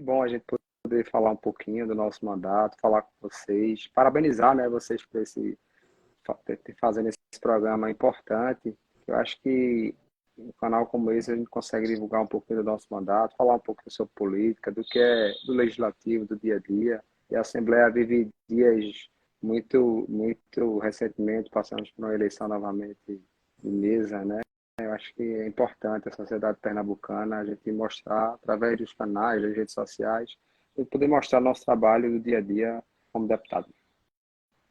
bom a gente poder falar um pouquinho do nosso mandato, falar com vocês, parabenizar, né, vocês por fazendo esse programa importante. Eu acho que um canal como esse a gente consegue divulgar um pouquinho do nosso mandato, falar um pouco sobre política, do que é do legislativo, do dia a dia. E a Assembleia vive dias muito recentemente, passamos por uma eleição novamente de mesa, né? Eu acho que é importante a sociedade pernambucana a gente mostrar, através dos canais, das redes sociais, e poder mostrar nosso trabalho do dia a dia como deputado.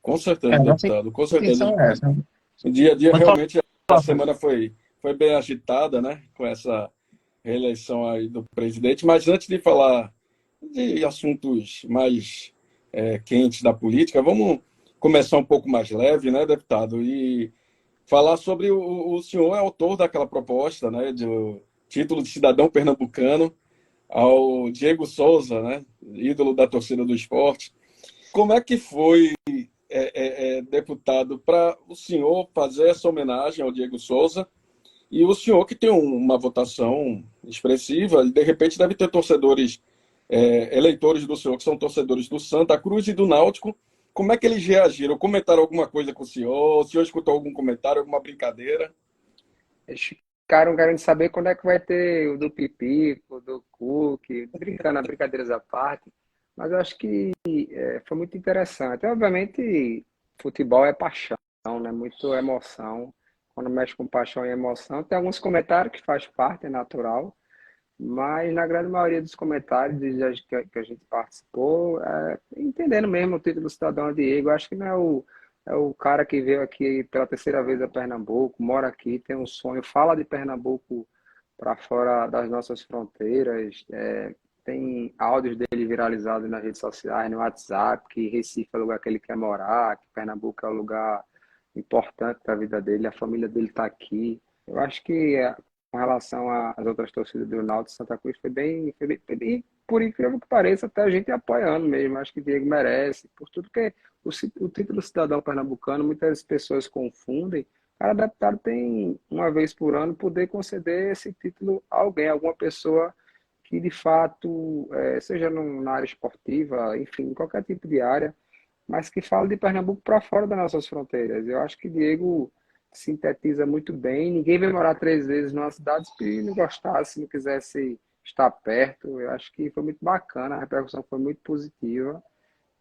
Com certeza, A nossa deputado, com certeza. intenção é essa. O dia a dia, Pode falar, realmente, a semana foi bem agitada, né? Com essa reeleição aí do presidente. Mas antes de falar de assuntos mais quentes da política, vamos começar um pouco mais leve, né, deputado? E falar sobre o senhor é autor daquela proposta, né, do título de cidadão pernambucano ao Diego Souza, né, ídolo da torcida do esporte. Como é que foi, deputado, para o senhor fazer essa homenagem ao Diego Souza? E o senhor, que tem uma votação expressiva, de repente deve ter torcedores, eleitores do senhor, que são torcedores do Santa Cruz e do Náutico. Como é que eles reagiram? Comentaram alguma coisa com o senhor? O senhor escutou algum comentário, alguma brincadeira? Eles ficaram querendo saber quando é que vai ter o do Pipico, do Cook, brincando, brincadeiras à parte. Mas eu acho que foi muito interessante. Obviamente, futebol é paixão, né? Muito emoção. Quando mexe com paixão e emoção, tem alguns comentários que faz parte, é natural, mas na grande maioria dos comentários que a gente participou, entendendo mesmo o título do Cidadão Diego, acho que não é o cara que veio aqui pela terceira vez a Pernambuco, mora aqui, tem um sonho, fala de Pernambuco para fora das nossas fronteiras, tem áudios dele viralizados nas redes sociais, no WhatsApp, que Recife é o lugar que ele quer morar, que Pernambuco é o lugar importante da vida dele, a família dele está aqui. Eu acho que com relação às outras torcidas do Náutico, Santa Cruz foi bem, por incrível que pareça, até a gente apoiando mesmo. Acho que o Diego merece, por tudo que o título cidadão pernambucano, muitas pessoas confundem. Cada deputado tem, uma vez por ano, poder conceder esse título a alguém, alguma pessoa que de fato, seja na área esportiva, enfim, em qualquer tipo de área, mas que fala de Pernambuco para fora das nossas fronteiras. Eu acho que Diego sintetiza muito bem. Ninguém vai morar 3 vezes numa cidade se não gostasse, se não quisesse estar perto. Eu acho que foi muito bacana, a repercussão foi muito positiva.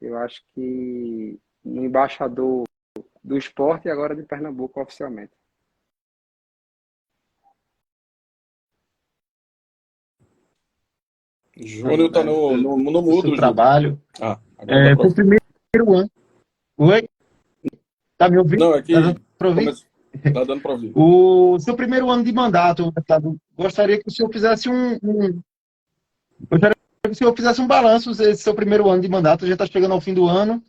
Eu acho que um embaixador do esporte e agora de Pernambuco oficialmente. Júnior está no do seu mudo, Júnior. trabalho. Agora dá Foi o para. primeiro ano. Oi? Tá me ouvindo? Não, Tá dando para ouvir? Tá dando para ouvir. O seu primeiro ano de mandato, deputado, gostaria que o senhor fizesse gostaria que o senhor fizesse um balanço desse seu primeiro ano de mandato. Já está chegando ao fim do ano.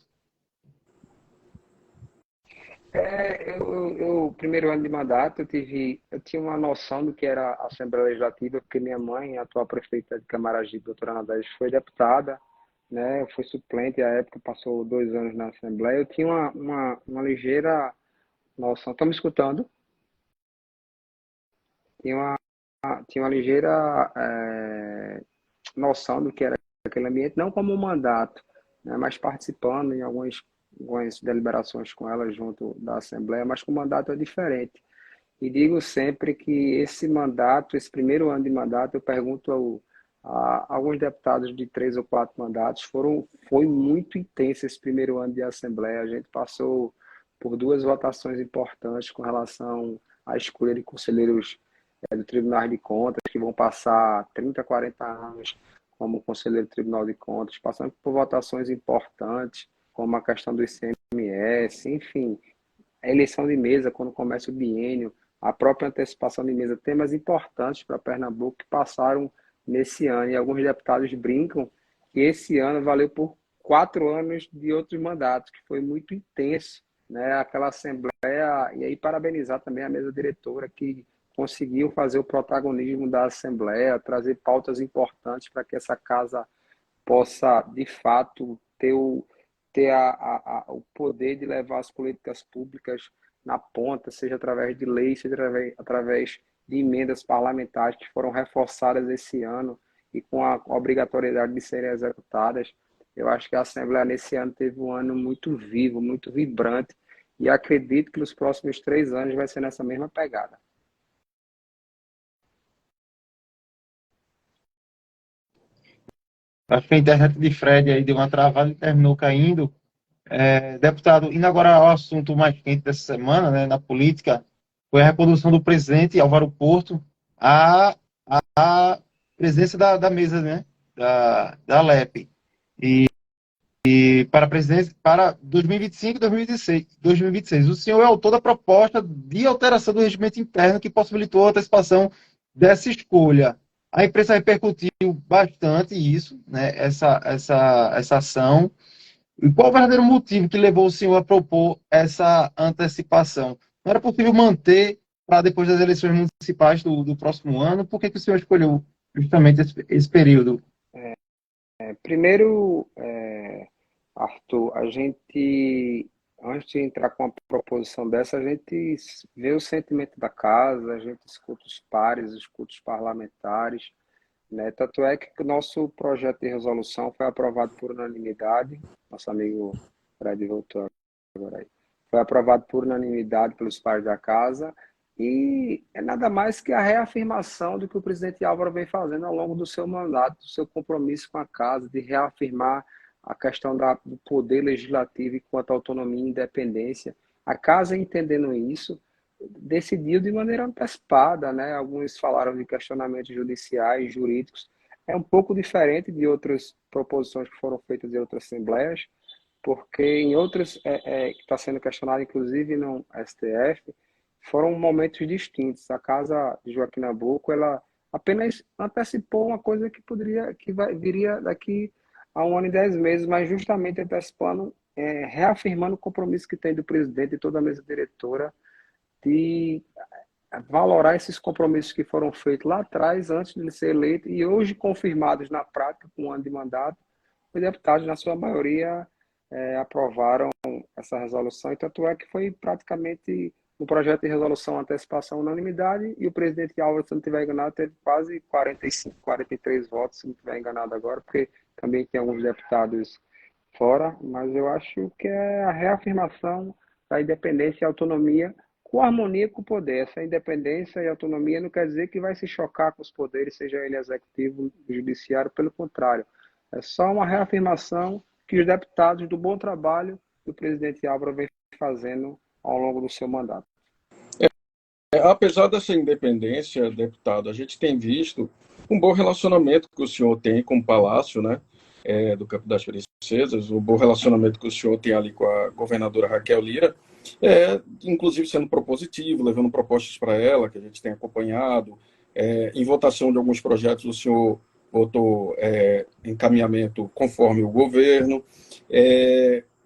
Primeiro ano de mandato, eu tinha uma noção do que era a Assembleia Legislativa, porque minha mãe, a atual prefeita de Camaragibe, doutora Ana Dez, foi deputada, né? Eu fui suplente à época, passou 2 anos na Assembleia. Eu tinha uma ligeira noção. Estão me escutando? Tinha uma ligeira noção do que era aquele ambiente, não como um mandato, né? Mas participando em algumas deliberações com ela junto da Assembleia, mas com mandato é diferente. E digo sempre que esse mandato, esse primeiro ano de mandato, eu pergunto a alguns deputados de 3 ou 4 mandatos, foi muito intenso esse primeiro ano de Assembleia. A gente passou por 2 votações importantes com relação à escolha de conselheiros do Tribunal de Contas, que vão passar 30, 40 anos como conselheiro do Tribunal de Contas, passando por votações importantes, como a questão do ICMS, enfim, a eleição de mesa, quando começa o biênio, a própria antecipação de mesa, temas importantes para Pernambuco que passaram nesse ano. E alguns deputados brincam que esse ano valeu por 4 anos de outros mandatos, que foi muito intenso, né? Aquela Assembleia, e aí parabenizar também a mesa diretora que conseguiu fazer o protagonismo da Assembleia, trazer pautas importantes para que essa casa possa, de fato, ter o poder de levar as políticas públicas na ponta, seja através de leis, seja através de emendas parlamentares que foram reforçadas esse ano. e com a obrigatoriedade de serem executadas. Eu acho que a Assembleia nesse ano teve um ano muito vivo, muito vibrante, e acredito que nos próximos 3 anos vai ser nessa mesma pegada. Acho que a internet de Fred aí deu uma travada e terminou caindo. Deputado, indo agora ao assunto mais quente dessa semana, né, na política, foi a recondução do presidente Álvaro Porto à presidência da mesa, né, da Alep. E para a presidência para 2025 e 2026. O senhor é autor da proposta de alteração do regimento interno que possibilitou a antecipação dessa escolha. A imprensa repercutiu bastante isso, né, essa ação. E qual o verdadeiro motivo que levou o senhor a propor essa antecipação? Não era possível manter para depois das eleições municipais do próximo ano? Por que o senhor escolheu justamente esse período? Primeiro, Arthur, antes de entrar com uma proposição dessa, a gente vê o sentimento da casa, a gente escuta os pares, escuta os parlamentares, né? Tanto é que o nosso projeto de resolução foi aprovado por unanimidade, nosso amigo Fred voltou agora aí, foi aprovado por unanimidade pelos pares da casa, e é nada mais que a reafirmação do que o presidente Álvaro vem fazendo ao longo do seu mandato, do seu compromisso com a casa, de reafirmar a questão do poder legislativo quanto à autonomia e independência. A casa, entendendo isso, decidiu de maneira antecipada, né? Alguns falaram de questionamentos judiciais, jurídicos. É um pouco diferente de outras proposições que foram feitas em outras assembleias, porque em outras, que está sendo questionado, inclusive no STF, foram momentos distintos. A casa de Joaquim Nabuco, ela apenas antecipou uma coisa viria daqui a 1 ano e 10 meses, mas justamente antecipando, reafirmando o compromisso que tem do presidente e toda a mesa diretora de valorar esses compromissos que foram feitos lá atrás, antes de ele ser eleito, e hoje confirmados na prática, com 1 ano de mandato. Os deputados, na sua maioria, aprovaram essa resolução, e tanto é que foi praticamente no projeto de resolução antecipação unanimidade, e o presidente Álvaro, se não estiver enganado, teve quase 45, 43 votos, se não estiver enganado agora, porque também tem alguns deputados fora, mas eu acho que é a reafirmação da independência e autonomia com harmonia com o poder. Essa independência e autonomia não quer dizer que vai se chocar com os poderes, seja ele executivo, judiciário, pelo contrário. É só uma reafirmação que os deputados do bom trabalho do presidente Álvaro vem fazendo ao longo do seu mandato. Apesar dessa independência, deputado, a gente tem visto um bom relacionamento que o senhor tem com o Palácio, né, do Campo das Princesas, o bom relacionamento que o senhor tem ali com a governadora Raquel Lira, inclusive sendo propositivo, levando propostas para ela, que a gente tem acompanhado. Em votação de alguns projetos, o senhor votou encaminhamento conforme o governo.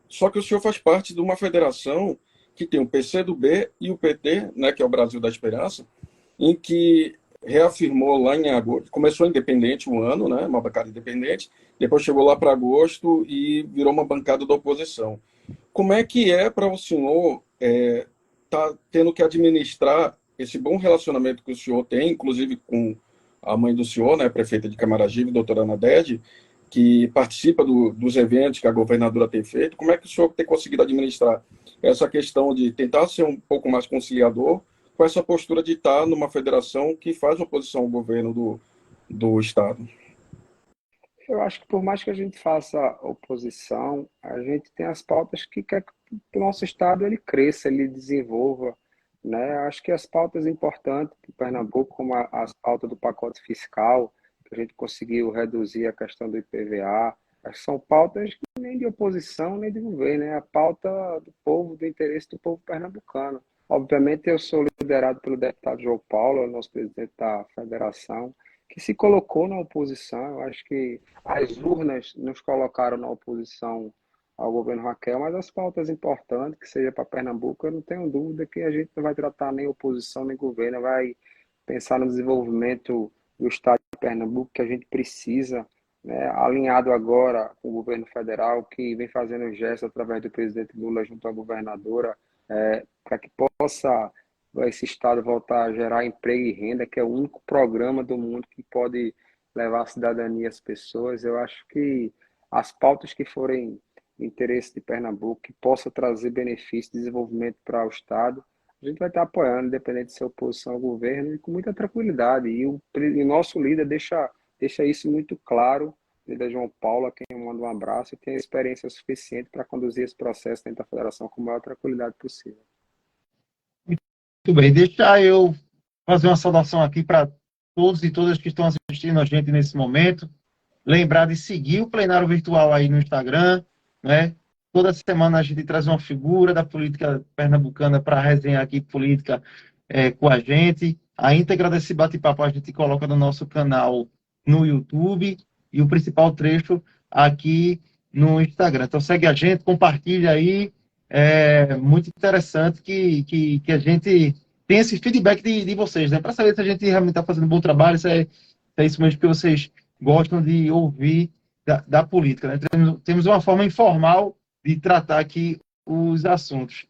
Só que o senhor faz parte de uma federação que tem o PCdoB e o PT, né, que é o Brasil da Esperança, em que reafirmou lá em agosto, começou independente um ano, né, uma bancada independente, depois chegou lá para agosto e virou uma bancada da oposição. Como é que para o senhor tá tendo que administrar esse bom relacionamento que o senhor tem, inclusive com a mãe do senhor, né, prefeita de Camaragibe, doutora Nadege, que participa dos eventos que a governadora tem feito? Como é que o senhor tem conseguido administrar essa questão de tentar ser um pouco mais conciliador com essa postura de estar numa federação que faz oposição ao governo do Estado? Eu acho que por mais que a gente faça oposição, a gente tem as pautas que quer que o nosso Estado ele cresça, ele desenvolva, né? Acho que as pautas importantes para o Pernambuco, como as pautas do pacote fiscal, que a gente conseguiu reduzir a questão do IPVA, acho que são pautas nem de oposição, nem de governo, é a pauta do povo, do interesse do povo pernambucano. Obviamente, eu sou liderado pelo deputado João Paulo, nosso presidente da federação, que se colocou na oposição. Eu acho que as urnas nos colocaram na oposição ao governo Raquel, mas as pautas importantes, que seja para Pernambuco, eu não tenho dúvida que a gente não vai tratar nem oposição nem governo, vai pensar no desenvolvimento do Estado de Pernambuco, que a gente precisa, né, alinhado agora com o governo federal, que vem fazendo gestos através do presidente Lula junto à governadora, para que possa esse Estado voltar a gerar emprego e renda, que é o único programa do mundo que pode levar a cidadania às pessoas. Eu acho que as pautas que forem interesse de Pernambuco, que possa trazer benefício, desenvolvimento para o Estado, a gente vai estar apoiando, independente de ser oposição ao governo, e com muita tranquilidade. E o nosso líder deixa isso muito claro. O líder João Paulo, a quem eu mando um abraço, e tem experiência suficiente para conduzir esse processo dentro da federação com a maior tranquilidade possível. Muito bem, deixa eu fazer uma saudação aqui para todos e todas que estão assistindo a gente nesse momento. Lembrar de seguir o plenário virtual aí no Instagram, né? Toda semana a gente traz uma figura da política pernambucana para resenhar aqui política com a gente. A íntegra desse bate-papo a gente coloca no nosso canal no YouTube e o principal trecho aqui no Instagram. Então segue a gente, compartilha aí. É muito interessante que a gente tenha esse feedback de vocês, né? Para saber se a gente realmente está fazendo um bom trabalho, se é isso mesmo que vocês gostam de ouvir da política, né? Temos uma forma informal de tratar aqui os assuntos.